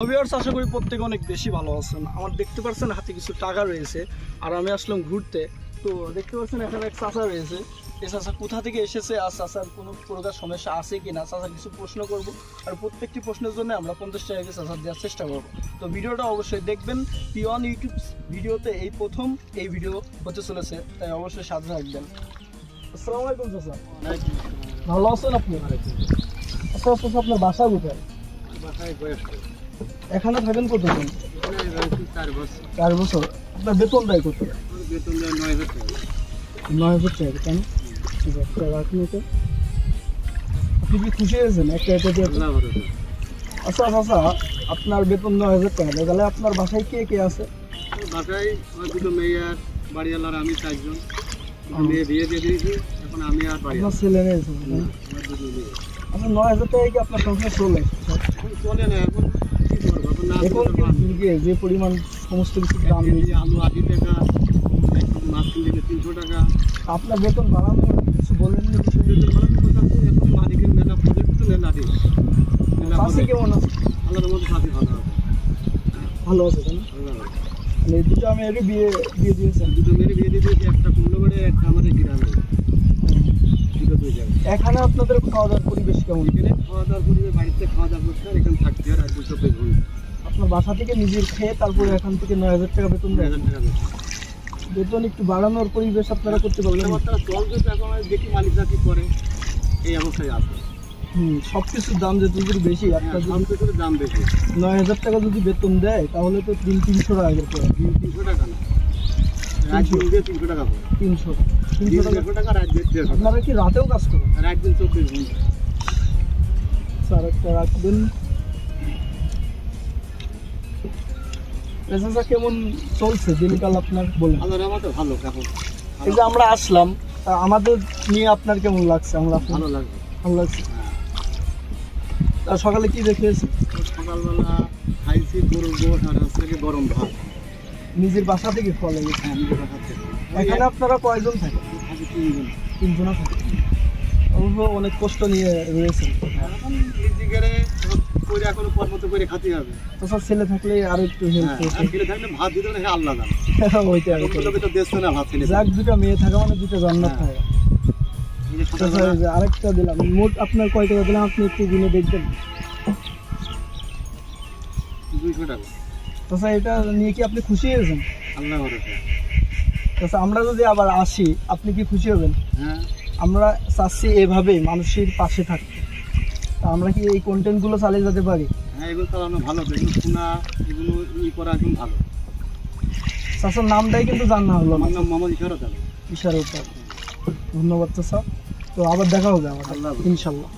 Viewers, আশা করি প্রত্যেকে অনেক বেশি ভালো আছেন। আমার দেখতে পাচ্ছেন হাতে কিছু টাকা রয়েছে, আর আমি আসলাম ঘুরতে। তো দেখতে পাচ্ছেন এখানে এক চাচা রয়েছে। এই চাচা কোথা থেকে এসেছে আর চাচার কোনো প্রকার সমস্যা আছে কি না, চাচার কিছু প্রশ্ন করব, আর প্রত্যেকটি প্রশ্নের জন্য আমরা 50 টাকা করে চাচার দেওয়ার চেষ্টা করব। তো ভিডিওটা অবশ্যই দেখবেন। পিওন ইউটিউব ভিডিওতে এই প্রথম এই ভিডিও হতে চলেছে, তাই অবশ্যই সাথে থাকবেন। আসসালামু আলাইকুম চাচা, ভালো আছেন আপনি? আচ্ছা চাচা, আপনার বাসা কোথায়? এখানে থাকেন কতদিন? 4 বছর। আপনার বেতন দেয় কত? বেতন দেয় 9,000 টাকা। 9,000 টাকা। কেন? ঠিক আছে, রাখুন এটা। আপনি কি খুশি হয়েছেন একটা এটা দিয়ে? আচ্ছা আচ্ছা, আপনার বেতন 9,000 টাকা দেয়, তাহলে আপনার বাসায় কে কে আছে? বাসায় দুটো মেয়ে আর বাড়িওয়ালার আমি 4 জন। মেয়ে বিয়ে দিয়ে দিয়েছি, এখন আমি আর বাড়ি। আপনার ছেলে মেয়ে আছে? আচ্ছা, 9,000 টাকায় কি আপনার সংসার চলে? চলে না এখন। এখন যে পরিমাণ সমস্ত কিছুর দাম, আলু 80 টাকা, মাছ কিনলে 300 টাকা। আপনার বেতন বাড়ানো কিছু বলেননি? কিছু বেতন বাড়ানোর কথা আছে, এখন মালিকের মেলা প্রজেক্ট তো নেন আদি। চাষি কেমন আছে? আল্লাহর মধ্যে সাথে ভালো আছে। ভালো আছে কেন? এই দুটো আমি এর বিয়ে দিয়েছেন? দুটো মেয়ের বিয়ে দিয়ে দিয়েছি, একটা কুমড়োবাড়ি, একটা আমাদের গ্রামে। দুটো 2 জায়গায়। এখানে আপনাদের খাওয়া দাওয়ার পরিবেশ কেমন? এখানে খাওয়া দাওয়ার পরিবেশ, বাড়িতে খাওয়া দাওয়া করতে, আর এখানে থাকতে আর 224 ঘন্টা। আপনার বাসা থেকে নিজের খেয়ে তারপরে এখান থেকে 9,000 টাকা বেতন দেয়? 9,000 টাকা বেতন। বেতন একটু বাড়ানোর পরিবেশ আপনারা করতে পারলেন? কথাবার্তা চলবে তো, এখন দেখি মালিকরা কি করে, এই অবস্থায় আছে। সব কিছুর দাম যেহেতু বেশি, আপনার সব কিছুর দাম বেশি। 9,000 টাকা যদি বেতন দেয় তাহলে তো 300 টাকা করে। 300 টাকা না, রাত দিন দিয়ে 300 টাকা পড়ে। 300 টাকা, রাত দিন 150 টাকা। আপনারা কি রাতেও কাজ করেন? রাত দিন 24 ঘন্টা। স্যার একটা রাখবেন। পেশা কেমন চলছে দিনকাল আপনার বলেন? আল্লাহর রহমতে ভালো। এখন এই যে আমরা আসলাম, আমাদের নিয়ে আপনার কেমন লাগছে? আমরা ভালো লাগবে। ভালো লাগছে। আর সকালে কি দেখিয়েছি? সকালবেলা খাইছি গরুর গোশ আর হচ্ছে গরম ভাত। নিজের বাসা থেকে খাওয়া লাগে? হ্যাঁ, নিজের বাসা থেকে। এখানে আপনারা কয়জন থাকেন? থাকি 3 জন। 3 জন থাকেন। অবশ্য অনেক কষ্ট নিয়ে রয়েছেন। এখন নিজেকে করে এখনো পর্বত করে খাতে হবে। তো সব ছেলে থাকলে আরো একটু হেল্প করতে। ছেলে থাকলে ভাত দিতে না, আল্লাহ জানে। ওইটা আগে তো দেশ না ভাত ছেলে। যাক, দুটা মেয়ে থাকা মানে দুটো জান্নাত থাকে। আরেকটা দিলাম, মোট আপনার কয় টাকা দিলাম আপনি একটু গুনে দেখবেন? 200 টাকা। তাছাড়া এটা নিয়ে কি আপনি খুশি হয়েছেন? আল্লাহ ভরসা। তাছাড়া আমরা যদি আবার আসি, আপনি কি খুশি হবেন? হ্যাঁ, আমরা চাচ্ছি এভাবেই মানুষের পাশে থাকতে। তা আমরা কি এই কন্টেন্টগুলো চালিয়ে যেতে পারি? হ্যাঁ, এগুলো চালানো ভালো, এগুলো শোনা, এগুলো করা একদম ভালো। চাচার নামটাই কিন্তু জানা হলো না। আমার নাম মোহাম্মদ ইশারত আলী। ইশারত। ধন্যবাদ চাচা। তো আবার দেখা হবে আমার, আল্লাহ হাফেজ। ইনশাল্লাহ।